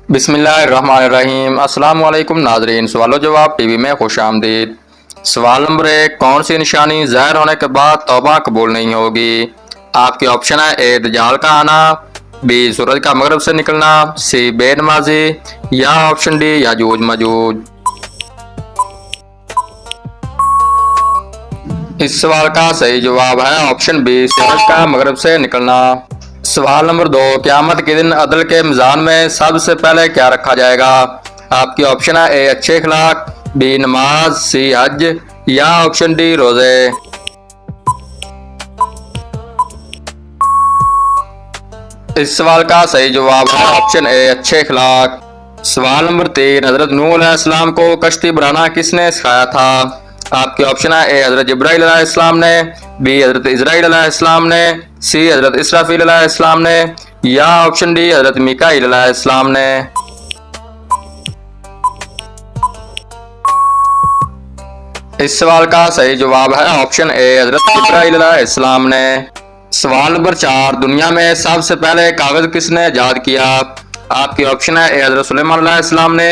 बिस्मिल्लाहिर्रहमानिर्रहीम। अस्सलाम वालेकुम नाजरीन, सवाल जवाब टीवी में खुश आमदीद। सवाल नंबर 1, कौन सी निशानी ज़ाहिर होने के बाद तौबा कबूल नहीं होगी? आपके ऑप्शन है ए दजाल का आना, बी सूरज का मगरब से निकलना, सी बेनमाजी या ऑप्शन डी याजूज मजूज। इस सवाल का सही जवाब है ऑप्शन बी सूरज का मगरब से निकलना। सवाल नंबर 2, क़यामत के दिन अदल के मीज़ान में सबसे पहले क्या रखा जाएगा? आपकी ऑप्शन है ए अच्छे अखलाक, बी नमाज, सी हज या ऑप्शन डी रोजे। इस सवाल का सही जवाब है ऑप्शन ए अच्छे अखलाक। सवाल नंबर 3, हजरत नूह अलैहिस्सलाम को कश्ती बनाना किसने सिखाया था? आपके ऑप्शन है ए हजरत जिब्राइल अलैहिस्सलाम ने, बी हजरत इजराइल अलैहिस्सलाम ने, सी हजरत इसराफील अलैहिस्सलाम ने या ऑप्शन डी हजरत मीकाईल अलैहिस्सलाम ने। इस सवाल का सही जवाब है ऑप्शन ए हजरत जिब्राइल अलैहिस्सलाम ने। सवाल नंबर 4, दुनिया में सबसे पहले कागज किसने ईजाद किया? आपके ऑप्शन है ए हजरत सुलेमान अलैहिस्सलाम ने,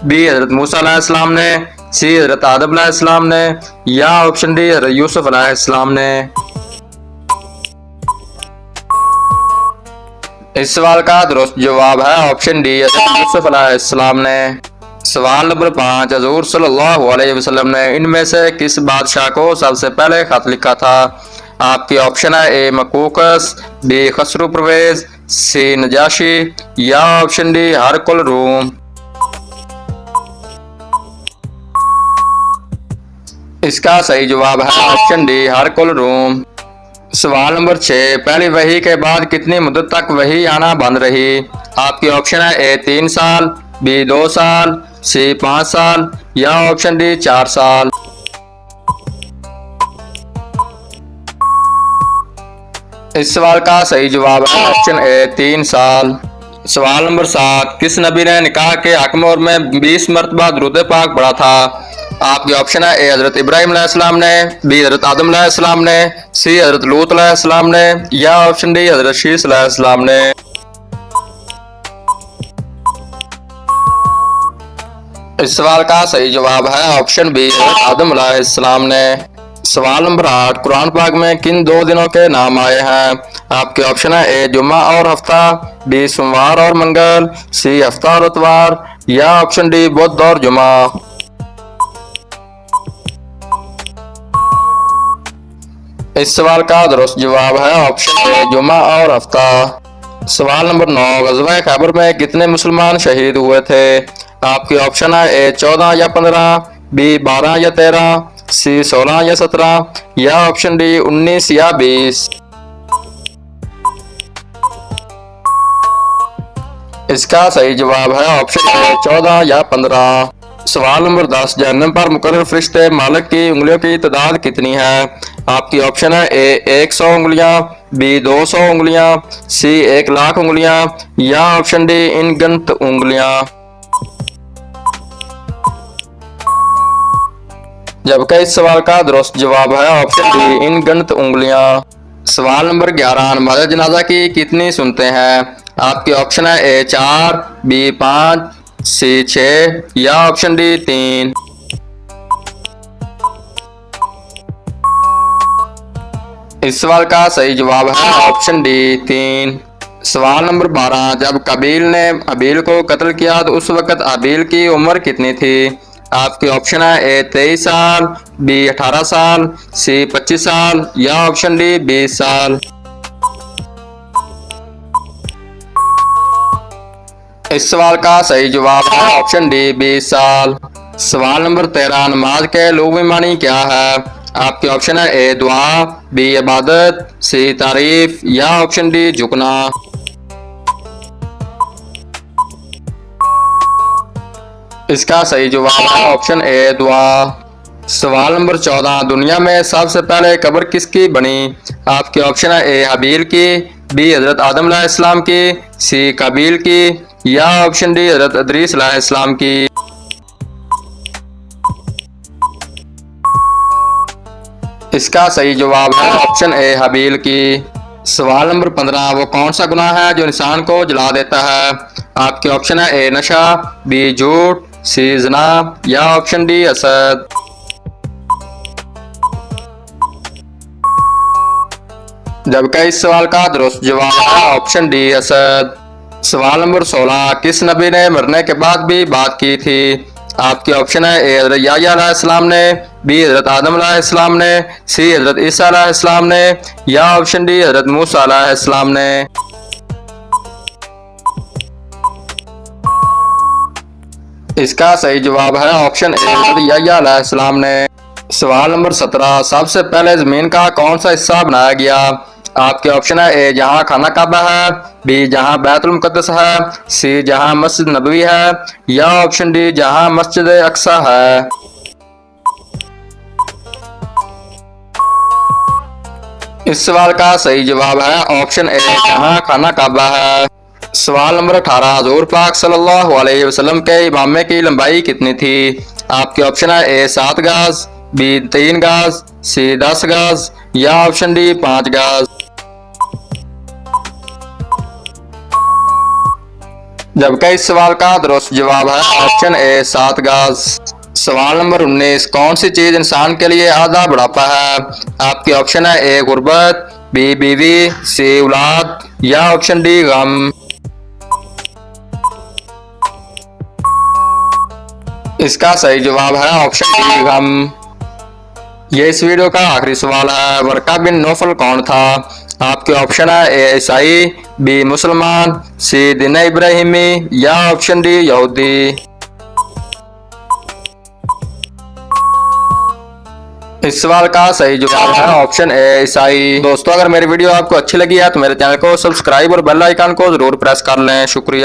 बी हजरत मूसा अलैहिस्सलाम ने, सी हजरत आदम अलैहिस्सलाम ने या ऑप्शन डी हजरत यूसुफ अलैहिस्सलाम ने। इस सवाल का दुरुस्त जवाब है ऑप्शन डी हजरत यूसुफ अलैहिस्सलाम ने। सवाल नंबर 5, हजूर सल्लल्लाहु अलैहि वसल्लम ने इनमें से किस बादशाह को सबसे पहले खत लिखा था? आपके ऑप्शन है ए मकूकस, बी खसरू परवेज, सी नजाशी या ऑप्शन डी हरकुल रूम। इसका सही जवाब है ऑप्शन डी हरकुल रूम। सवाल नंबर 6, पहली वही के बाद कितनी मुद्दत तक वही आना बंद रही? आपकी ऑप्शन है ए 3 साल, बी 2 साल, सी 5 साल या ऑप्शन डी 4 साल। इस सवाल का सही जवाब है ऑप्शन ए 3 साल। सवाल नंबर 7, किस नबी ने निकाह के हकमोर में 20 मरतबा दुरूद पाक पढ़ा था? आपके ऑप्शन है ए हजरत इब्राहिम अलैहिस्सलाम ने, बी हजरत आदम अलैहिस्सलाम ने, सी हजरत लूत अलैहिस्सलाम ने या ऑप्शन डी हजरत शीस अलैहिस्सलाम ने। इस सवाल का सही जवाब है ऑप्शन बी हजरत आदम अलैहिस्सलाम ने। सवाल नंबर 8, कुरान पाक में किन 2 दिनों के नाम आए हैं? आपके ऑप्शन है ए जुम्मा और हफ्ता, बी सोमवार और मंगल, सी हफ्ता और इतवार या ऑप्शन डी बुध और जुमा। इस सवाल का दुरुस्त जवाब है ऑप्शन ए जुमा और हफ्ता। सवाल नंबर 9, ग़ज़वा खैबर में कितने मुसलमान शहीद हुए थे? आपके ऑप्शन है ए 14 या 15, बी 12 या 13, सी 16 या 17 या ऑप्शन डी 19 या 20। इसका सही जवाब है ऑप्शन ए 14 या 15। सवाल नंबर 10, जहन्नम पर मुकर्रर फरिश्ते मालिक की उंगलियों की तादाद कितनी है? आपकी ऑप्शन है ए 100 उंगलियां, बी 200 उंगलियां, सी 1,00,000 उंगलियां या ऑप्शन डी अनगिनत उंगलियां। जबकि इस सवाल का दुरुस्त जवाब है ऑप्शन डी अनगिनत उंगलियां। सवाल नंबर 11, नमाज़ जनाजा की कितनी सुनते हैं? आपके ऑप्शन है ए 4, बी 5, सी 6 या ऑप्शन डी 3। इस सवाल का सही जवाब है ऑप्शन डी 3। सवाल नंबर 12, जब कबील ने हबील को कत्ल किया तो उस वक्त हबील की उम्र कितनी थी? आपके ऑप्शन है ए 23 साल, बी 18 साल, सी 25 साल या ऑप्शन डी 20 साल। इस सवाल का सही जवाब है ऑप्शन डी 20 साल। सवाल नंबर 13, नमाज के लुग़वी मानी क्या है? आपके ऑप्शन है ए दुआ, बी इबादत, सी तारीफ या ऑप्शन डी झुकना। इसका सही जवाब है ऑप्शन ए दुआ। सवाल नंबर 14, दुनिया में सबसे पहले कब्र किसकी बनी? आपके ऑप्शन है ए हबील की, बी हजरत आदम अलैहिस्सलाम की, सी कबील की या ऑप्शन डी हजरत इदरीस अलैहिस्सलाम की। इसका सही जवाब है ऑप्शन ए हबील की। सवाल नंबर 15, वो कौन सा गुनाह है जो इंसान को जला देता है? आपके ऑप्शन है ए नशा, बी झूठ, सी ज़िना या ऑप्शन डी हसद। जबकि इस सवाल का दुरुस्त जवाब है ऑप्शन डी हसद। सवाल नंबर 16, किस नबी ने मरने के बाद भी बात की थी? आपके ऑप्शन है ए हजरत याह्या अलैहिस्सलाम ने, बी हजरत आदम अलैहिस्सलाम ने, सी हजरत ईसा अलैहिस्सलाम ने या ऑप्शन डी हजरत मूसा अलैहिस्सलाम ने। इसका सही जवाब है ऑप्शन ए हजरत याह्या अलैहिस्सलाम ने। सवाल नंबर 17, सबसे पहले जमीन का कौन सा हिस्सा बनाया गया? आपके ऑप्शन है ए जहां खाना काबा है, बी जहां बैतुल मुकद्दस है, सी जहां मस्जिद नबवी है या ऑप्शन डी जहां मस्जिद अक्सा है। इस सवाल का सही जवाब है ऑप्शन ए जहां खाना काबा है। सवाल नंबर 18, हुजूर पाक सल्लल्लाहु अलैहि वसल्लम के इमामे की लंबाई कितनी थी? आपके ऑप्शन है ए 7 गज, बी 3 गज, सी 10 गज या ऑप्शन डी 5 गज। जबकि इस सवाल का दुरुस्त जवाब है ऑप्शन ए 7 गज। सवाल नंबर 19, कौन सी चीज इंसान के लिए आधा बुढ़ापा है? आपके ऑप्शन है ए गुर्बत, बी बीवी, सी औलाद या ऑप्शन डी गम। इसका सही जवाब है ऑप्शन डी गम। ये इस वीडियो का आखिरी सवाल है, वर्का बिन नौफल कौन था? आपके ऑप्शन है ए ईसाई, बी मुसलमान, सी दीन इब्राहिमी या ऑप्शन डी यहूदी। इस सवाल का सही जवाब है ऑप्शन ए ईसाई। दोस्तों, अगर मेरी वीडियो आपको अच्छी लगी है तो मेरे चैनल को सब्सक्राइब और बेल आइकन को जरूर प्रेस कर लें। शुक्रिया।